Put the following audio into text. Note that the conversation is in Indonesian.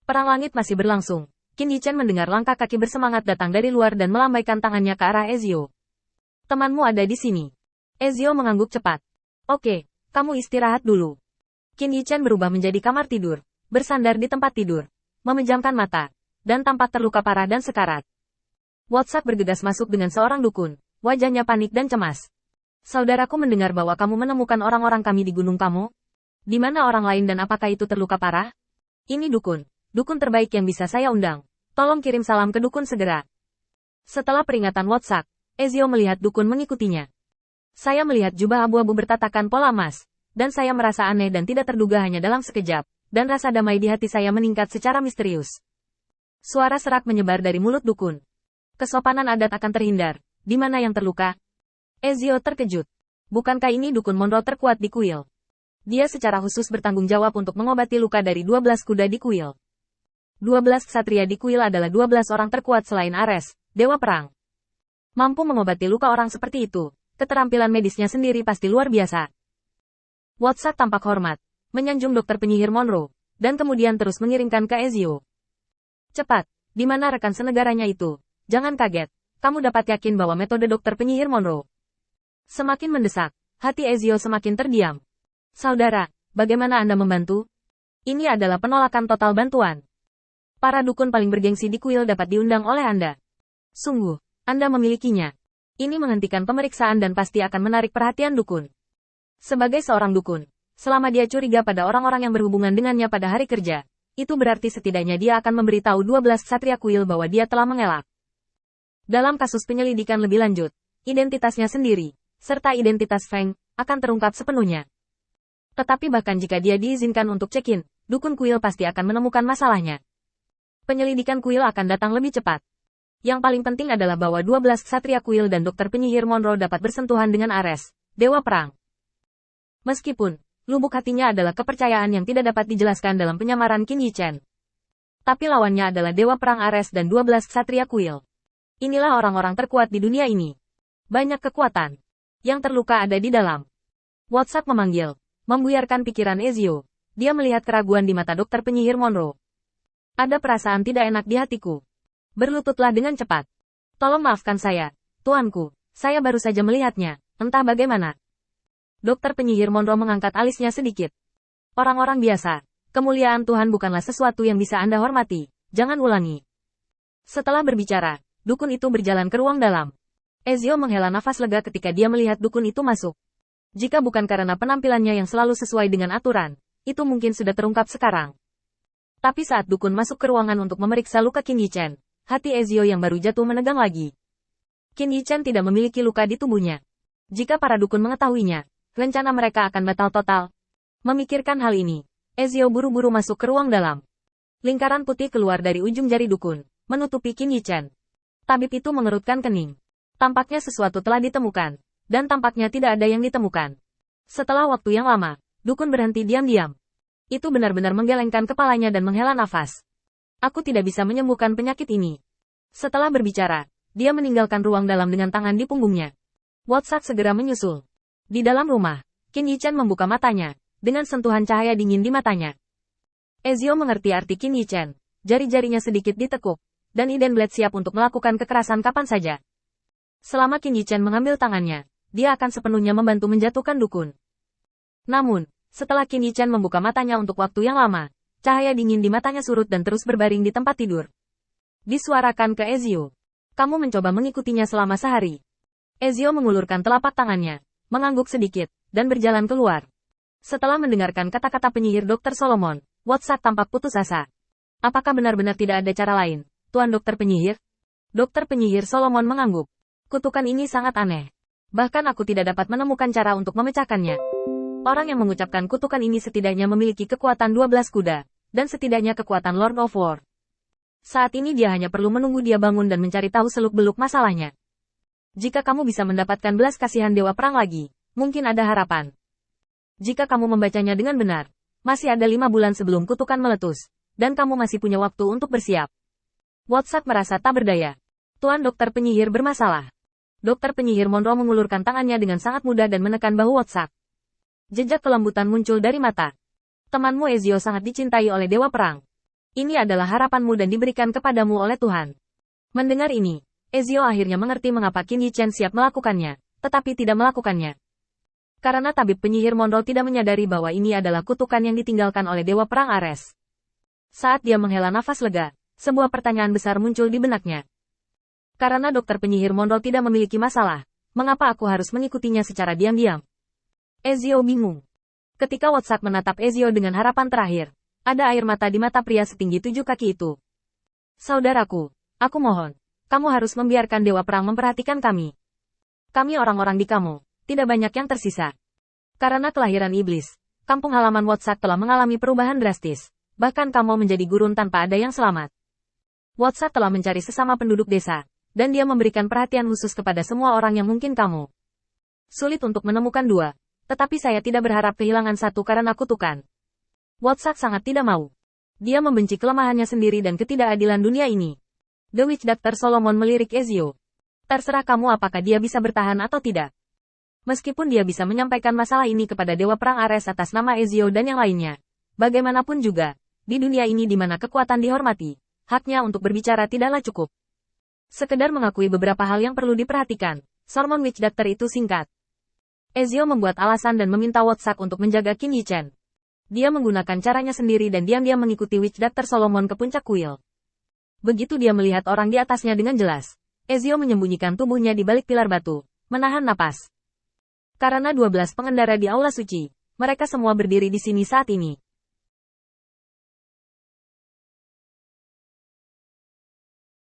Perang langit masih berlangsung. Qin Yichen mendengar langkah kaki bersemangat datang dari luar dan melambaikan tangannya ke arah Ezio. Temanmu ada di sini. Ezio mengangguk cepat. Oke, kamu istirahat dulu. Qin Yichen berubah menjadi kamar tidur, bersandar di tempat tidur, memejamkan mata, dan tampak terluka parah dan sekarat. WhatsApp bergegas masuk dengan seorang dukun, wajahnya panik dan cemas. Saudaraku mendengar bahwa kamu menemukan orang-orang kami di gunung kamu. Di mana orang lain dan apakah itu terluka parah? Ini dukun terbaik yang bisa saya undang. Tolong kirim salam ke dukun segera. Setelah peringatan WhatsApp, Ezio melihat dukun mengikutinya. Saya melihat jubah abu-abu bertatakan pola emas, dan saya merasa aneh dan tidak terduga hanya dalam sekejap, dan rasa damai di hati saya meningkat secara misterius. Suara serak menyebar dari mulut dukun. Kesopanan adat akan terhindar. Di mana yang terluka? Ezio terkejut. Bukankah ini dukun Monroe terkuat di kuil? Dia secara khusus bertanggung jawab untuk mengobati luka dari 12 kuda di kuil. 12 ksatria di kuil adalah 12 orang terkuat selain Ares, dewa perang. Mampu mengobati luka orang seperti itu, keterampilan medisnya sendiri pasti luar biasa. WhatsApp tampak hormat, menyanjung dokter penyihir Monroe, dan kemudian terus mengirimkan ke Ezio. Cepat, di mana rekan senegaranya itu? Jangan kaget, kamu dapat yakin bahwa metode dokter penyihir Monroe. Semakin mendesak, hati Ezio semakin terdiam. Saudara, bagaimana Anda membantu? Ini adalah penolakan total bantuan. Para dukun paling bergengsi di kuil dapat diundang oleh Anda. Sungguh, Anda memilikinya. Ini menghentikan pemeriksaan dan pasti akan menarik perhatian dukun. Sebagai seorang dukun, selama dia curiga pada orang-orang yang berhubungan dengannya pada hari kerja, itu berarti setidaknya dia akan memberitahu 12 ksatria kuil bahwa dia telah mengelak. Dalam kasus penyelidikan lebih lanjut, identitasnya sendiri, serta identitas Feng, akan terungkap sepenuhnya. Tetapi bahkan jika dia diizinkan untuk check-in, dukun kuil pasti akan menemukan masalahnya. Penyelidikan kuil akan datang lebih cepat. Yang paling penting adalah bahwa 12 ksatria kuil dan dokter penyihir Monroe dapat bersentuhan dengan Ares, dewa perang. Meskipun, lubuk hatinya adalah kepercayaan yang tidak dapat dijelaskan dalam penyamaran Qin Yichen. Tapi lawannya adalah dewa perang Ares dan 12 ksatria kuil. Inilah orang-orang terkuat di dunia ini. Banyak kekuatan. Yang terluka ada di dalam. WhatsApp memanggil, membuyarkan pikiran Ezio. Dia melihat keraguan di mata dokter penyihir Monroe. Ada perasaan tidak enak di hatiku. Berlututlah dengan cepat. Tolong maafkan saya, tuanku. Saya baru saja melihatnya. Entah bagaimana. Dokter penyihir Monroe mengangkat alisnya sedikit. Orang-orang biasa. Kemuliaan Tuhan bukanlah sesuatu yang bisa Anda hormati. Jangan ulangi. Setelah berbicara, dukun itu berjalan ke ruang dalam. Ezio menghela nafas lega ketika dia melihat dukun itu masuk. Jika bukan karena penampilannya yang selalu sesuai dengan aturan, itu mungkin sudah terungkap sekarang. Tapi saat dukun masuk ke ruangan untuk memeriksa luka Qin Yichen, hati Ezio yang baru jatuh menegang lagi. Qin Yichen tidak memiliki luka di tubuhnya. Jika para dukun mengetahuinya, rencana mereka akan batal total. Memikirkan hal ini, Ezio buru-buru masuk ke ruang dalam. Lingkaran putih keluar dari ujung jari dukun, menutupi Qin Yichen. Tabib itu mengerutkan kening. Tampaknya sesuatu telah ditemukan, dan tampaknya tidak ada yang ditemukan. Setelah waktu yang lama, dukun berhenti diam-diam. Itu benar-benar menggelengkan kepalanya dan menghela nafas. Aku tidak bisa menyembuhkan penyakit ini. Setelah berbicara, dia meninggalkan ruang dalam dengan tangan di punggungnya. WhatsApp segera menyusul. Di dalam rumah, Qin Yichen membuka matanya, dengan sentuhan cahaya dingin di matanya. Ezio mengerti arti Qin Yichen. Jari-jarinya sedikit ditekuk, dan Iden Blade siap untuk melakukan kekerasan kapan saja. Selama Qin Yichen mengambil tangannya, dia akan sepenuhnya membantu menjatuhkan dukun. Namun, setelah Qin Yichen membuka matanya untuk waktu yang lama, cahaya dingin di matanya surut dan terus berbaring di tempat tidur. Disuarakan ke Ezio. Kamu mencoba mengikutinya selama sehari. Ezio mengulurkan telapak tangannya, mengangguk sedikit, dan berjalan keluar. Setelah mendengarkan kata-kata penyihir Dr. Solomon, WhatsApp tampak putus asa. Apakah benar-benar tidak ada cara lain, Tuan Dokter Penyihir? Dokter Penyihir Solomon mengangguk. Kutukan ini sangat aneh. Bahkan aku tidak dapat menemukan cara untuk memecahkannya. Orang yang mengucapkan kutukan ini setidaknya memiliki kekuatan 12 kuda, dan setidaknya kekuatan Lord of War. Saat ini dia hanya perlu menunggu dia bangun dan mencari tahu seluk-beluk masalahnya. Jika kamu bisa mendapatkan belas kasihan Dewa Perang lagi, mungkin ada harapan. Jika kamu membacanya dengan benar, masih ada 5 bulan sebelum kutukan meletus, dan kamu masih punya waktu untuk bersiap. WhatsApp merasa tak berdaya. Tuan Dokter Penyihir bermasalah. Dokter Penyihir Monroe mengulurkan tangannya dengan sangat mudah dan menekan bahu WhatsApp. Jejak kelembutan muncul dari mata. Temanmu Ezio sangat dicintai oleh Dewa Perang. Ini adalah harapanmu dan diberikan kepadamu oleh Tuhan. Mendengar ini, Ezio akhirnya mengerti mengapa Qin Yichen siap melakukannya, tetapi tidak melakukannya. Karena tabib penyihir Mondol tidak menyadari bahwa ini adalah kutukan yang ditinggalkan oleh Dewa Perang Ares. Saat dia menghela nafas lega, sebuah pertanyaan besar muncul di benaknya. Karena dokter penyihir Mondol tidak memiliki masalah, mengapa aku harus mengikutinya secara diam-diam? Ezio bingung. Ketika Wotsak menatap Ezio dengan harapan terakhir, ada air mata di mata pria setinggi 7 kaki itu. Saudaraku, aku mohon, kamu harus membiarkan Dewa Perang memperhatikan kami. Kami orang-orang di kamu, tidak banyak yang tersisa. Karena kelahiran iblis, kampung halaman Wotsak telah mengalami perubahan drastis, bahkan kamu menjadi gurun tanpa ada yang selamat. Wotsak telah mencari sesama penduduk desa, dan dia memberikan perhatian khusus kepada semua orang yang mungkin kamu. Sulit untuk menemukan dua, tetapi saya tidak berharap kehilangan satu karena kutukan. Wotsak sangat tidak mau. Dia membenci kelemahannya sendiri dan ketidakadilan dunia ini. The Witch Doctor Solomon melirik Ezio. Terserah kamu apakah dia bisa bertahan atau tidak. Meskipun dia bisa menyampaikan masalah ini kepada Dewa Perang Ares atas nama Ezio dan yang lainnya. Bagaimanapun juga, di dunia ini di mana kekuatan dihormati, haknya untuk berbicara tidaklah cukup. Sekedar mengakui beberapa hal yang perlu diperhatikan, Solomon Witch Doctor itu singkat. Ezio membuat alasan dan meminta Wotsak untuk menjaga Qin Yichen. Dia menggunakan caranya sendiri dan diam-diam mengikuti Witch Doctor Solomon ke puncak kuil. Begitu dia melihat orang di atasnya dengan jelas, Ezio menyembunyikan tubuhnya di balik pilar batu, menahan napas. Karena 12 pengendara di Aula Suci, mereka semua berdiri di sini saat ini.